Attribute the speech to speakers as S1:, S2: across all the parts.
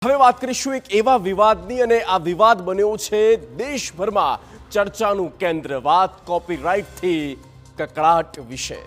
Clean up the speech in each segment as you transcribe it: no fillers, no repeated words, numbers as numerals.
S1: હવે વાત કરીશું એક એવા વિવાદની અને આ વિવાદ બન્યો છે દેશભરમાં ચર્ચાનું કેન્દ્ર। વાત કોપીરાઇટથી કકળાટ વિશે।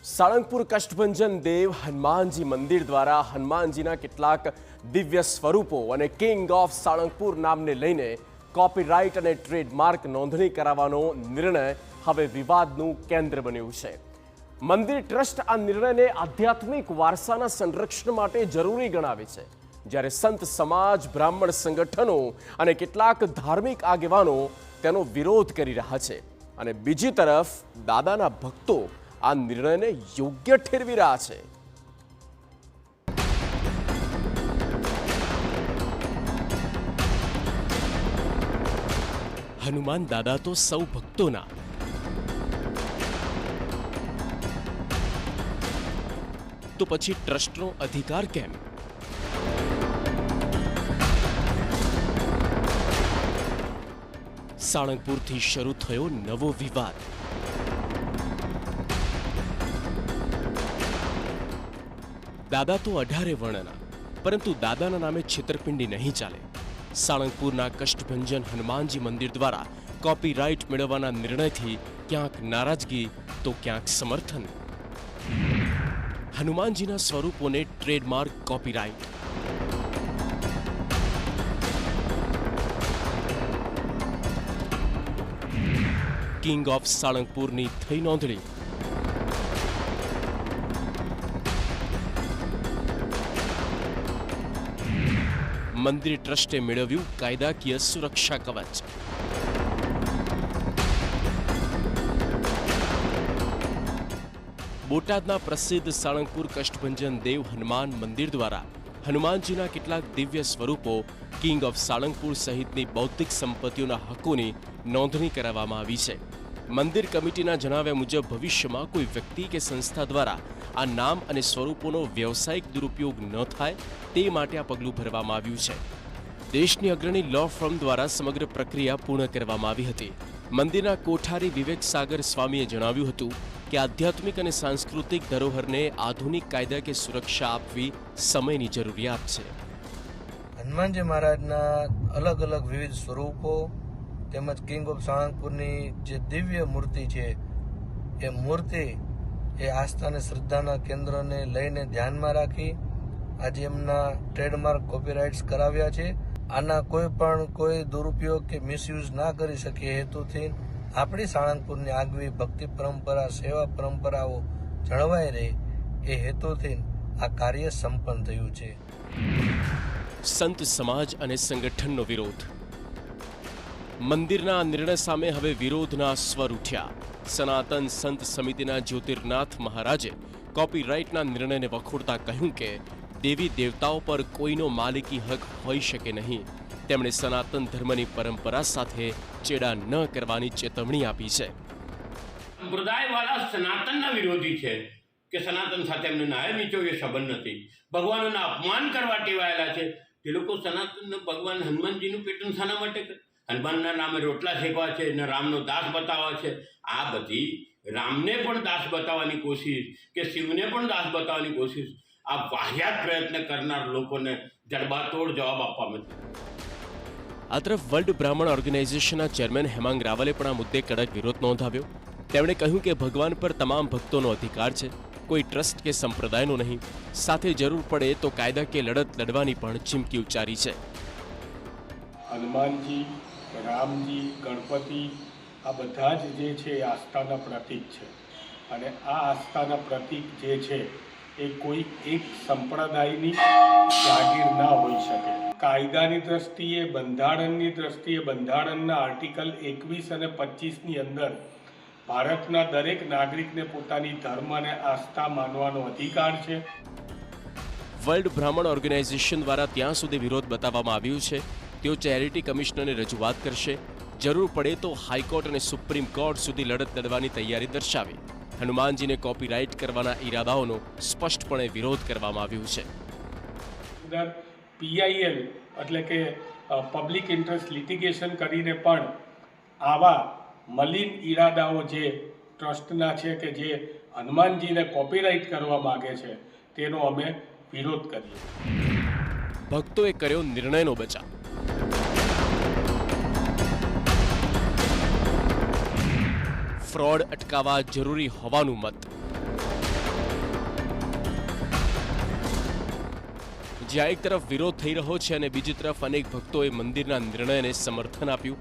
S1: સાળંગપુર કષ્ટભંજન દેવ હનુમાનજી મંદિર દ્વારા હનુમાનજીના કેટલાક દિવ્ય સ્વરૂપો અને કિંગ ઓફ સાળંગપુર નામને લઈને કોપીરાઇટ અને ટ્રેડમાર્ક નોંધણી કરાવવાનો નિર્ણય હવે વિવાદનું કેન્દ્ર બન્યું છે। મંદિર ટ્રસ્ટ આ નિર્ણયને આધ્યાત્મિક વારસાના સંરક્ષણ માટે જરૂરી ગણાવે છે, જ્યારે સંત સમાજ, બ્રાહ્મણ સંગઠનો અને કેટલાક ધાર્મિક આગેવાનો તેનો વિરોધ કરી રહ્યા છે અને બીજી તરફ દાદાના ભક્તો આ નિર્ણયને યોગ્ય ઠેરવી રહ્યા છે। હનુમાન દાદા તો સૌ ભક્તોના, તો પછી ટ્રસ્ટનો અધિકાર કેમ? સાળંગપુરથી શરૂ થયો નવો વિવાદ। દાદા તો 18 વર્ણના, પરંતુ દાદાના નામે છેતરપિંડી નહીં ચાલે। સાળંગપુરના કષ્ટભંજન હનુમાનજી મંદિર દ્વારા કોપીરાઇટ મેળવવાના નિર્ણયથી ક્યાંક નારાજગી તો ક્યાંક સમર્થન। હનુમાનજીના સ્વરૂપોને ટ્રેડમાર્ક કોપીરાઇટ। કિંગ ઓફ સાળંગપુરની થઈ નોંધણી। મંદિર ટ્રસ્ટે મેળવ્યું કાયદાકીય સુરક્ષા કવચ। બોટાદના પ્રસિદ્ધ સાળંગપુર કષ્ટભંજન દેવ હનુમાન મંદિર દ્વારા હનુમાનજીના કેટલાક દિવ્ય સ્વરૂપો, કિંગ ઓફ સાળંગપુર સહિતની બૌદ્ધિક સંપત્તિઓના હકોની નોંધણી કરાવવામાં આવી છે। મંદિર કમિટીના જણાવ્યા મુજબ ભવિષ્યમાં કોઈ વ્યક્તિ કે સંસ્થા દ્વારા આ નામ અને સ્વરૂપોનો વ્યવસાયિક દુરુપયોગ ન થાય તે માટે આ પગલું ભરવામાં આવ્યું છે। દેશની અગ્રણી લો ફર્મ દ્વારા સમગ્ર પ્રક્રિયા પૂર્ણ કરવામાં આવી હતી। મંદિરના કોઠારી વિવેક સાગર સ્વામીએ જણાવ્યું હતું કે આધ્યાત્મિક અને સાંસ્કૃતિક ધરોહરને આધુનિક કાયદાકીય સુરક્ષા આપવી સમયની જરૂરિયાત છે।
S2: હનુમાનજી મહારાજના અલગ અલગ વિવિધ સ્વરૂપો તેમજ કિંગ ઓફ સાળંગપુરની જે દિવ્ય મૂર્તિ છે, એ મૂર્તિ એ આસ્થા અને શ્રદ્ધાના કેન્દ્રને લઈને ધ્યાનમાં રાખી આજે એમના ટ્રેડમાર્ક કોપીરાઇટ્સ કરાવ્યા છે। આના કોઈ દુરુપયોગ કે મિસયુઝ ના કરી શકે એ હેતુથી આપણી સાળંગપુરની આગવી ભક્તિ પરંપરા, સેવા પરંપરાઓ જળવાઈ રહે એ હેતુથી આ કાર્ય સંપન્ન થયું છે।
S1: સંત સમાજ અને સંગઠનનો વિરોધ। મંદિરના નિર્ણય સામે હવે વિરોધના સ્વર ઉઠ્યા। સનાતન સંત સમિતિના જ્યોતિર્નાથ મહારાજે કોપીરાઇટના નિર્ણયને વખોડતા કહ્યું કે દેવી દેવતાઓ પર કોઈનો માલિકી હક હોઈ શકે નહીં। તેમણે સનાતન ધર્મની પરંપરા સાથે ચેડા ન કરવાની ચેતવણી આપી છે।
S3: સંપ્રદાયવાળા સનાતનના વિરોધી છે કે સનાતન સાથે એમને નાય નીચો એ સંબંધ નથી। ભગવાનોના અપમાન કરવા ટેવાયેલા છે તે લોકો સનાતન ભગવાન હનુમાનજીનું પેટર્ન શાના માટે કરે? હનુમાનના નામે રોટલા શેકવા છે ને રામનો દાસ બતાવવા છે। આ બધી રામને પણ દાસ બતાવવાની કોશિશ કે શિવને પણ દાસ બતાવવાની કોશિશ, આ વાહિયાત પ્રયત્ન કરનાર લોકોને જડબાતોડ જવાબ આપવામાં।
S1: આ તરફ વર્લ્ડ બ્રાહ્મણ ઓર્ગેનાઇઝેશનના ચેરમેન હેમાંગ રાવલે પણ આ મુદ્દે કડક વિરોધ નોંધાવ્યો। તેમણે કહ્યું કે ભગવાન પર તમામ ભક્તોનો અધિકાર છે, કોઈ ટ્રસ્ટ કે સંપ્રદાયનો નહીં। સાથે જરૂર પડે તો કાયદાકીય લડત લડવાની પણ ચીમકી ઉચ્ચારી છે।
S4: હનુમાનજી, રામજી, ગણપતિ આ બધા જ જે છે એ આસ્થાના પ્રતીક છે અને આ આસ્થાના પ્રતીક જે છે એ કોઈ એક સંપ્રદાયની જાગીર ના હોઈ શકે। કાયદાની દ્રષ્ટિએ, બંધારણની દ્રષ્ટિએ બંધારણના આર્ટિકલ 21 અને 25ની અંદર ભારતના દરેક નાગરિકને પોતાની ધર્મ અને આસ્થા માનવાનો અધિકાર છે।
S1: વર્લ્ડ બ્રાહ્મણ ઓર્ગેનાઇઝેશન દ્વારા ત્યાં સુધી વિરોધ બતાવવામાં આવ્યું છે તેઓ ચેરિટી કમિશનરને રજૂઆત કરશે। જરૂર પડે તો હાઈકોર્ટ અને સુપ્રીમ કોર્ટ સુધી લડત લડવાની તૈયારી દર્શાવી। હનુમાનજીને કોપીરાઇટ કરવાના ઈરાદાઓનો સ્પષ્ટપણે વિરોધ કરવામાં આવ્યો છે।
S4: કમિશનર PIL એટલે કે પબ્લિક ઇન્ટરેસ્ટ લિટિગેશન કરીને પણ આવા મલિન ઈરાદાઓ જે ટ્રસ્ટના છે કે જે હનુમાનજીને કોપીરાઇટ કરવા માગે છે તેનો અમે વિરોધ કરીએ.
S1: ભક્તોએ કર્યો નિર્ણયનો બચાવ. ફ્રોડ અટકાવવા જરૂરી હોવાનું મત. જ્યાં એક તરફ વિરોધ થઈ રહ્યો છે અને બીજી તરફ અનેક ભક્તોએ મંદિરના નિર્ણયને સમર્થન આપ્યું.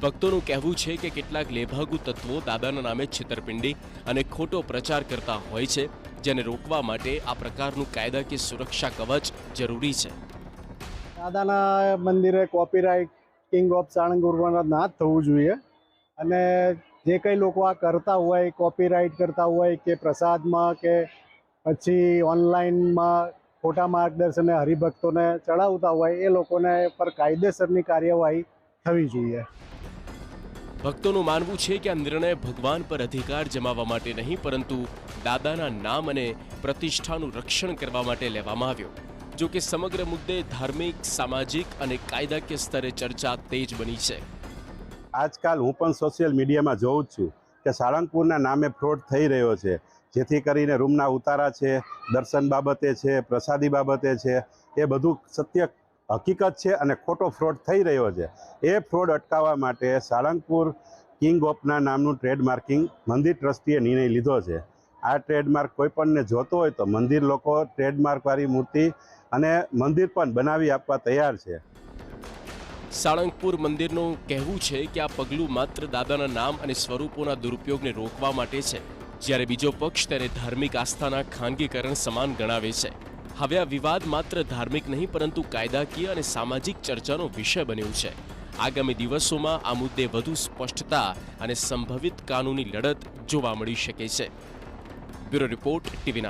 S1: ભક્તોનું કહેવું છે કે કેટલાક લેભાગુ તત્વો દાદાના નામે છેતરપિંડી અને ખોટો પ્રચાર કરતા હોય છે, જેને રોકવા માટે આ પ્રકારનું કાયદાકીય સુરક્ષા કવચ જરૂરી છે.
S5: દાદાના મંદિરે કોપીરાઇટ કિંગ ઓફ સાળંગપુર ના જ થવું જોઈએ અને જે કંઈ લોકો આ કરતા હોય, કોપીરાઇટ કરતા હોય કે પ્રસાદમાં કે પછી ઓનલાઈનમાં ખોટા માર્ગદર્શને હરિભક્તોને ચડાવતા હોય એ લોકોને પર કાયદેસરની કાર્યવાહી થવી જોઈએ.
S1: ભક્તોનું માનવું છે કે આ નિર્ણય ભગવાન પર અધિકાર જમાવવા માટે નહીં, પરંતુ દાદાના નામ અને પ્રતિષ્ઠાનું રક્ષણ કરવા માટે લેવામાં આવ્યો. જો કે સમગ્ર મુદ્દે ધાર્મિક, સામાજિક અને કાયદાકીય સ્તરે ચર્ચા તેજ બની છે.
S6: આજકાલ હું પણ સોશિયલ મીડિયામાં જોઉં જ છું કે સાળંગપુરના નામે ફ્રોડ થઈ રહ્યો છે, જેથી કરીને રૂમના ઉતારા છે, દર્શન બાબતે છે, પ્રસાદી બાબતે છે, એ બધું સત્ય હકીકત છે અને ખોટો ફ્રોડ થઈ રહ્યો છે. એ ફ્રોડ અટકાવવા માટે સાળંગપુર કિંગ ઓફના નામનું ટ્રેડમાર્કિંગ મંદિર ટ્રસ્ટીએ નિર્ણય લીધો છે. આ ટ્રેડમાર્ક કોઈપણને જોતો હોય તો મંદિર લોકો ટ્રેડમાર્કવાળી મૂર્તિ અને મંદિર પણ બનાવી આપવા તૈયાર છે.
S1: સાળંગપુર મંદિરનું કહેવું છે કે આ પગલું માત્ર દાદાના નામ અને સ્વરૂપોના દુરુપયોગને રોકવા માટે છે, જ્યારે બીજો પક્ષ તેને ધાર્મિક આસ્થાના ખાનગીકરણ સમાન ગણાવે છે. હવે આ વિવાદ માત્ર ધાર્મિક નહીં પરંતુ કાયદાકીય અને સામાજિક ચર્ચાનો વિષય બન્યો છે. આગામી દિવસોમાં આ મુદ્દે વધુ સ્પષ્ટતા અને સંભવિત કાનૂની લડત જોવા મળી શકે છે. Bureau report, TV9.